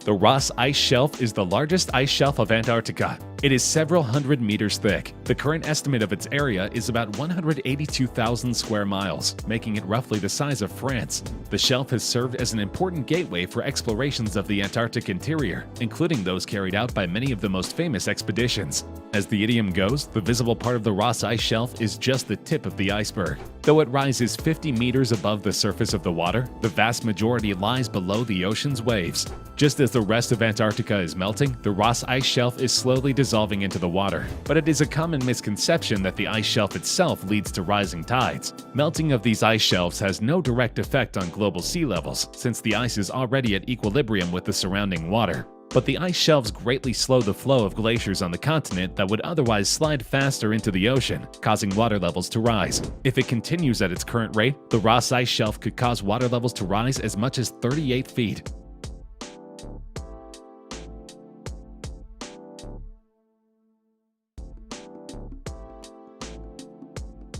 The Ross Ice Shelf is the largest ice shelf of Antarctica. It is several hundred meters thick. The current estimate of its area is about 182,000 square miles, making it roughly the size of France. The shelf has served as an important gateway for explorations of the Antarctic interior, including those carried out by many of the most famous expeditions. As the idiom goes, the visible part of the Ross Ice Shelf is just the tip of the iceberg. Though it rises 50 meters above the surface of the water, the vast majority lies below the ocean's waves. Just as the rest of Antarctica is melting, the Ross Ice Shelf is slowly dissolving into the water. But it is a common misconception that the ice shelf itself leads to rising tides. Melting of these ice shelves has no direct effect on global sea levels, since the ice is already at equilibrium with the surrounding water. But the ice shelves greatly slow the flow of glaciers on the continent that would otherwise slide faster into the ocean, causing water levels to rise. If it continues at its current rate, the Ross Ice Shelf could cause water levels to rise as much as 38 feet.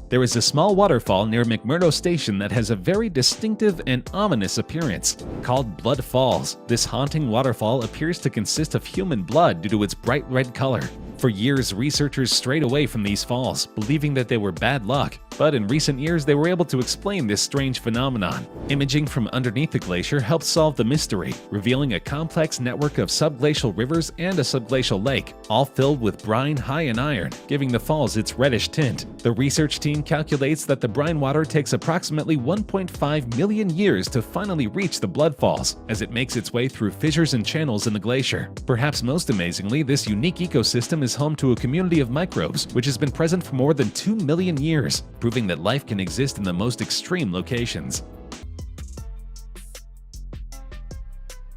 There is a small waterfall near McMurdo Station that has a very distinctive and ominous appearance. Called Blood Falls, this haunting waterfall appears to consist of human blood due to its bright red color. For years, researchers strayed away from these falls, believing that they were bad luck. But in recent years, they were able to explain this strange phenomenon. Imaging from underneath the glacier helped solve the mystery, revealing a complex network of subglacial rivers and a subglacial lake, all filled with brine high in iron, giving the falls its reddish tint. The research team calculates that the brine water takes approximately 1.5 million years to finally reach the Blood Falls, as it makes its way through fissures and channels in the glacier. Perhaps most amazingly, this unique ecosystem is home to a community of microbes, which has been present for more than 2 million years, proving that life can exist in the most extreme locations.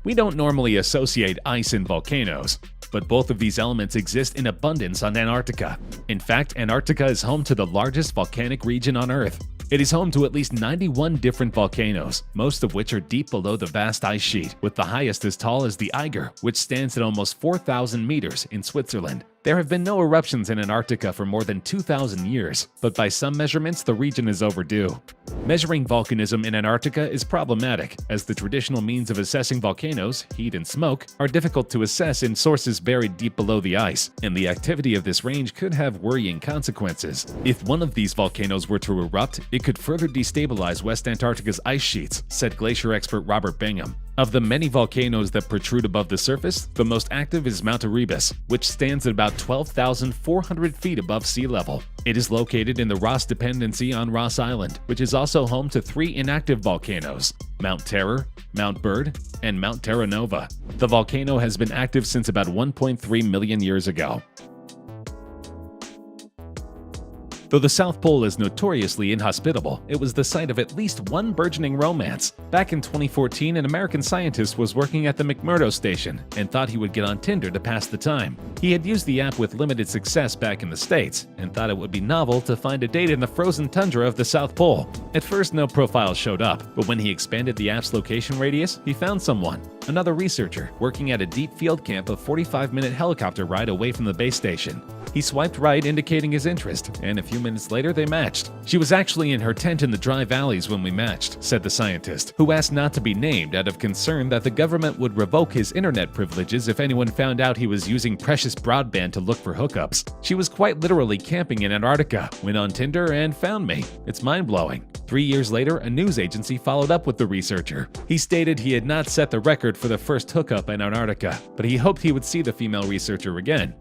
We don't normally associate ice and volcanoes, but both of these elements exist in abundance on Antarctica. In fact, Antarctica is home to the largest volcanic region on Earth. It is home to at least 91 different volcanoes, most of which are deep below the vast ice sheet, with the highest as tall as the Eiger, which stands at almost 4,000 meters in Switzerland. There have been no eruptions in Antarctica for more than 2,000 years, but by some measurements, the region is overdue. Measuring volcanism in Antarctica is problematic, as the traditional means of assessing volcanoes, heat and smoke, are difficult to assess in sources buried deep below the ice, and the activity of this range could have worrying consequences. If one of these volcanoes were to erupt, it could further destabilize West Antarctica's ice sheets, said glacier expert Robert Bingham. Of the many volcanoes that protrude above the surface, the most active is Mount Erebus, which stands at about 12,400 feet above sea level. It is located in the Ross Dependency on Ross Island, which is also home to 3 inactive volcanoes: Mount Terror, Mount Bird, and Mount Terra Nova. The volcano has been active since about 1.3 million years ago. Though the South Pole is notoriously inhospitable, it was the site of at least one burgeoning romance. Back in 2014, an American scientist was working at the McMurdo Station and thought he would get on Tinder to pass the time. He had used the app with limited success back in the States and thought it would be novel to find a date in the frozen tundra of the South Pole. At first, no profiles showed up, but when he expanded the app's location radius, he found someone. Another researcher working at a deep field camp a 45-minute helicopter ride away from the base station. He swiped right, indicating his interest, and a few minutes later they matched. She was actually in her tent in the dry valleys when we matched, said the scientist, who asked not to be named out of concern that the government would revoke his internet privileges if anyone found out he was using precious broadband to look for hookups. She was quite literally camping in Antarctica, went on Tinder, and found me. It's mind-blowing. 3 years later, a news agency followed up with the researcher. He stated he had not set the record for the first hookup in Antarctica, but he hoped he would see the female researcher again.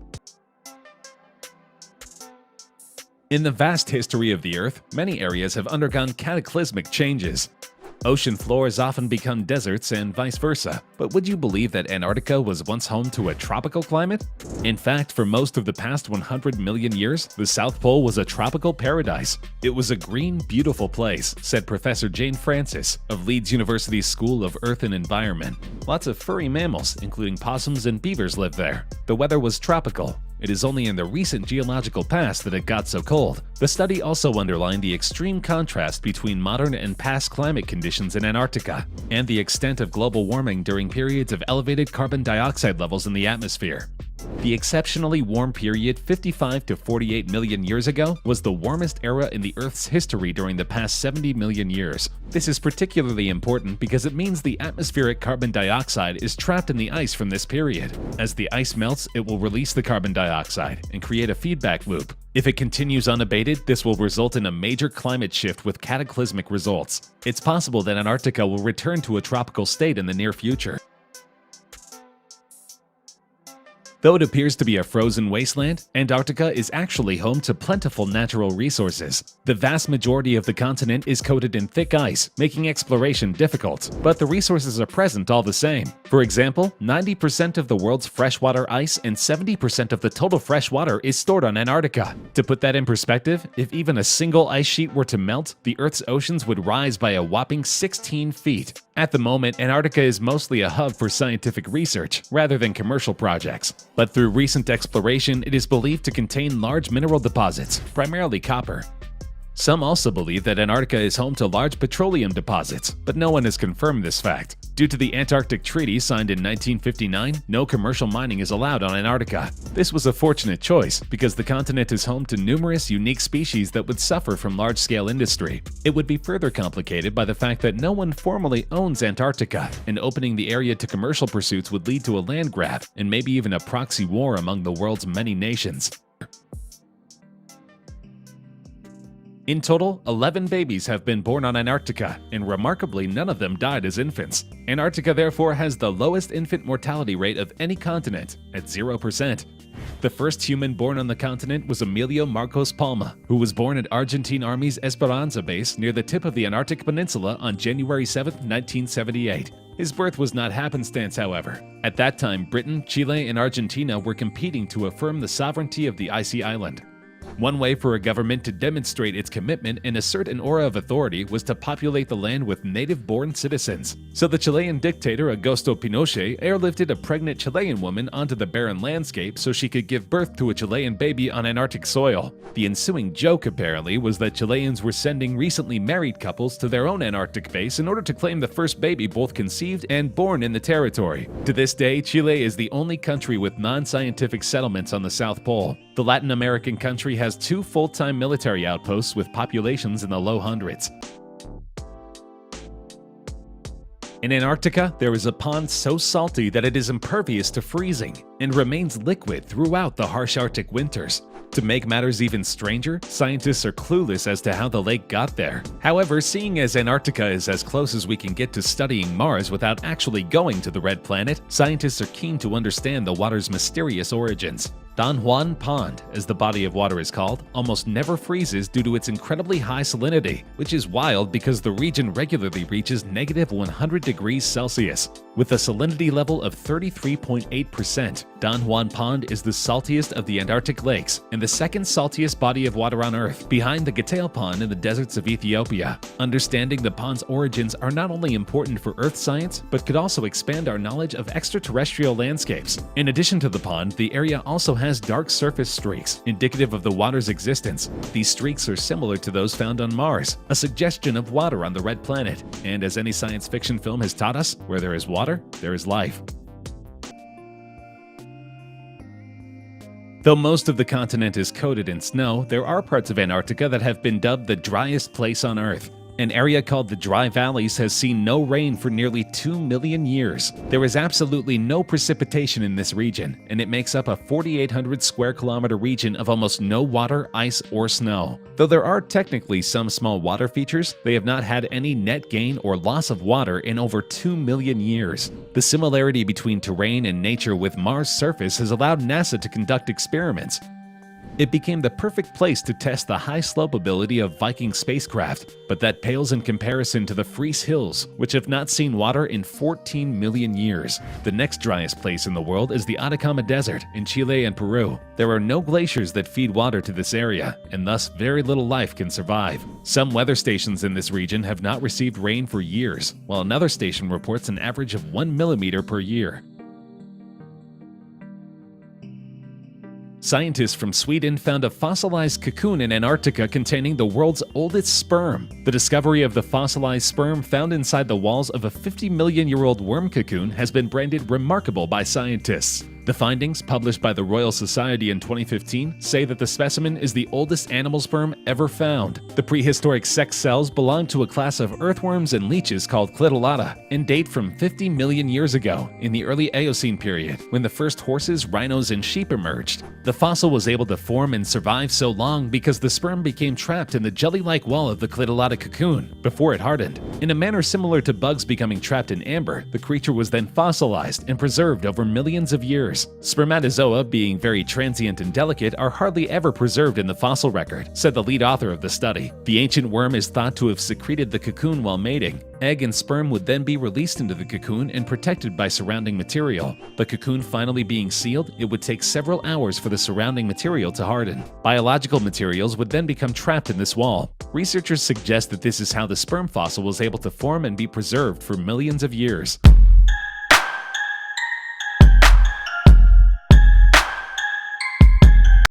In the vast history of the Earth, many areas have undergone cataclysmic changes. Ocean floors often become deserts and vice versa, but would you believe that Antarctica was once home to a tropical climate? In fact, for most of the past 100 million years, the South Pole was a tropical paradise. It was a green, beautiful place, said Professor Jane Francis of Leeds University's School of Earth and Environment. Lots of furry mammals, including possums and beavers, lived there. The weather was tropical. It is only in the recent geological past that it got so cold. The study also underlined the extreme contrast between modern and past climate conditions in Antarctica, and the extent of global warming during periods of elevated carbon dioxide levels in the atmosphere. The exceptionally warm period 55 to 48 million years ago was the warmest era in the Earth's history during the past 70 million years. This is particularly important because it means the atmospheric carbon dioxide is trapped in the ice from this period. As the ice melts, it will release the carbon dioxide and create a feedback loop. If it continues unabated, this will result in a major climate shift with cataclysmic results. It's possible that Antarctica will return to a tropical state in the near future. Though it appears to be a frozen wasteland, Antarctica is actually home to plentiful natural resources. The vast majority of the continent is coated in thick ice, making exploration difficult, but the resources are present all the same. For example, 90% of the world's freshwater ice and 70% of the total freshwater is stored on Antarctica. To put that in perspective, if even a single ice sheet were to melt, the Earth's oceans would rise by a whopping 16 feet. At the moment, Antarctica is mostly a hub for scientific research, rather than commercial projects. But through recent exploration, it is believed to contain large mineral deposits, primarily copper. Some also believe that Antarctica is home to large petroleum deposits, but no one has confirmed this fact. Due to the Antarctic Treaty signed in 1959, no commercial mining is allowed on Antarctica. This was a fortunate choice, because the continent is home to numerous unique species that would suffer from large-scale industry. It would be further complicated by the fact that no one formally owns Antarctica, and opening the area to commercial pursuits would lead to a land grab, and maybe even a proxy war among the world's many nations. In total, 11 babies have been born on Antarctica, and remarkably none of them died as infants. Antarctica therefore has the lowest infant mortality rate of any continent, at 0%. The first human born on the continent was Emilio Marcos Palma, who was born at Argentine Army's Esperanza base near the tip of the Antarctic Peninsula on January 7, 1978. His birth was not happenstance, however. At that time, Britain, Chile, and Argentina were competing to affirm the sovereignty of the icy island. One way for a government to demonstrate its commitment and assert an aura of authority was to populate the land with native-born citizens. So the Chilean dictator Augusto Pinochet airlifted a pregnant Chilean woman onto the barren landscape so she could give birth to a Chilean baby on Antarctic soil. The ensuing joke, apparently, was that Chileans were sending recently married couples to their own Antarctic base in order to claim the first baby both conceived and born in the territory. To this day, Chile is the only country with non-scientific settlements on the South Pole. The Latin American country has 2 full-time military outposts with populations in the low hundreds. In Antarctica, there is a pond so salty that it is impervious to freezing and remains liquid throughout the harsh Arctic winters. To make matters even stranger, scientists are clueless as to how the lake got there. However, seeing as Antarctica is as close as we can get to studying Mars without actually going to the red planet, scientists are keen to understand the water's mysterious origins. Don Juan Pond, as the body of water is called, almost never freezes due to its incredibly high salinity, which is wild because the region regularly reaches negative 100 degrees Celsius. With a salinity level of 33.8%, Don Juan Pond is the saltiest of the Antarctic lakes and the second saltiest body of water on Earth, behind the Gatail Pond in the deserts of Ethiopia. Understanding the pond's origins are not only important for Earth science, but could also expand our knowledge of extraterrestrial landscapes. In addition to the pond, the area also has dark surface streaks, indicative of the water's existence. These streaks are similar to those found on Mars, a suggestion of water on the red planet. And as any science fiction film has taught us, where there is water, there is life. Though most of the continent is coated in snow, there are parts of Antarctica that have been dubbed the driest place on Earth. An area called the Dry Valleys has seen no rain for nearly 2 million years. There is absolutely no precipitation in this region, and it makes up a 4,800 square kilometer region of almost no water, ice, or snow. Though there are technically some small water features, they have not had any net gain or loss of water in over 2 million years. The similarity between terrain and nature with Mars' surface has allowed NASA to conduct experiments. It became the perfect place to test the high slope ability of Viking spacecraft, but that pales in comparison to the Freeze Hills, which have not seen water in 14 million years. The next driest place in the world is the Atacama Desert in Chile and Peru. There are no glaciers that feed water to this area, and thus very little life can survive. Some weather stations in this region have not received rain for years, while another station reports an average of 1 millimeter per year. Scientists from Sweden found a fossilized cocoon in Antarctica containing the world's oldest sperm. The discovery of the fossilized sperm found inside the walls of a 50-million-year-old worm cocoon has been branded remarkable by scientists. The findings, published by the Royal Society in 2015, say that the specimen is the oldest animal sperm ever found. The prehistoric sex cells belong to a class of earthworms and leeches called Clitellata and date from 50 million years ago, in the early Eocene period, when the first horses, rhinos, and sheep emerged. The fossil was able to form and survive so long because the sperm became trapped in the jelly-like wall of the Clitellata cocoon before it hardened. In a manner similar to bugs becoming trapped in amber, the creature was then fossilized and preserved over millions of years. Spermatozoa, being very transient and delicate, are hardly ever preserved in the fossil record, said the lead author of the study. The ancient worm is thought to have secreted the cocoon while mating. Egg and sperm would then be released into the cocoon and protected by surrounding material. The cocoon finally being sealed, it would take several hours for the surrounding material to harden. Biological materials would then become trapped in this wall. Researchers suggest that this is how the sperm fossil was able to form and be preserved for millions of years.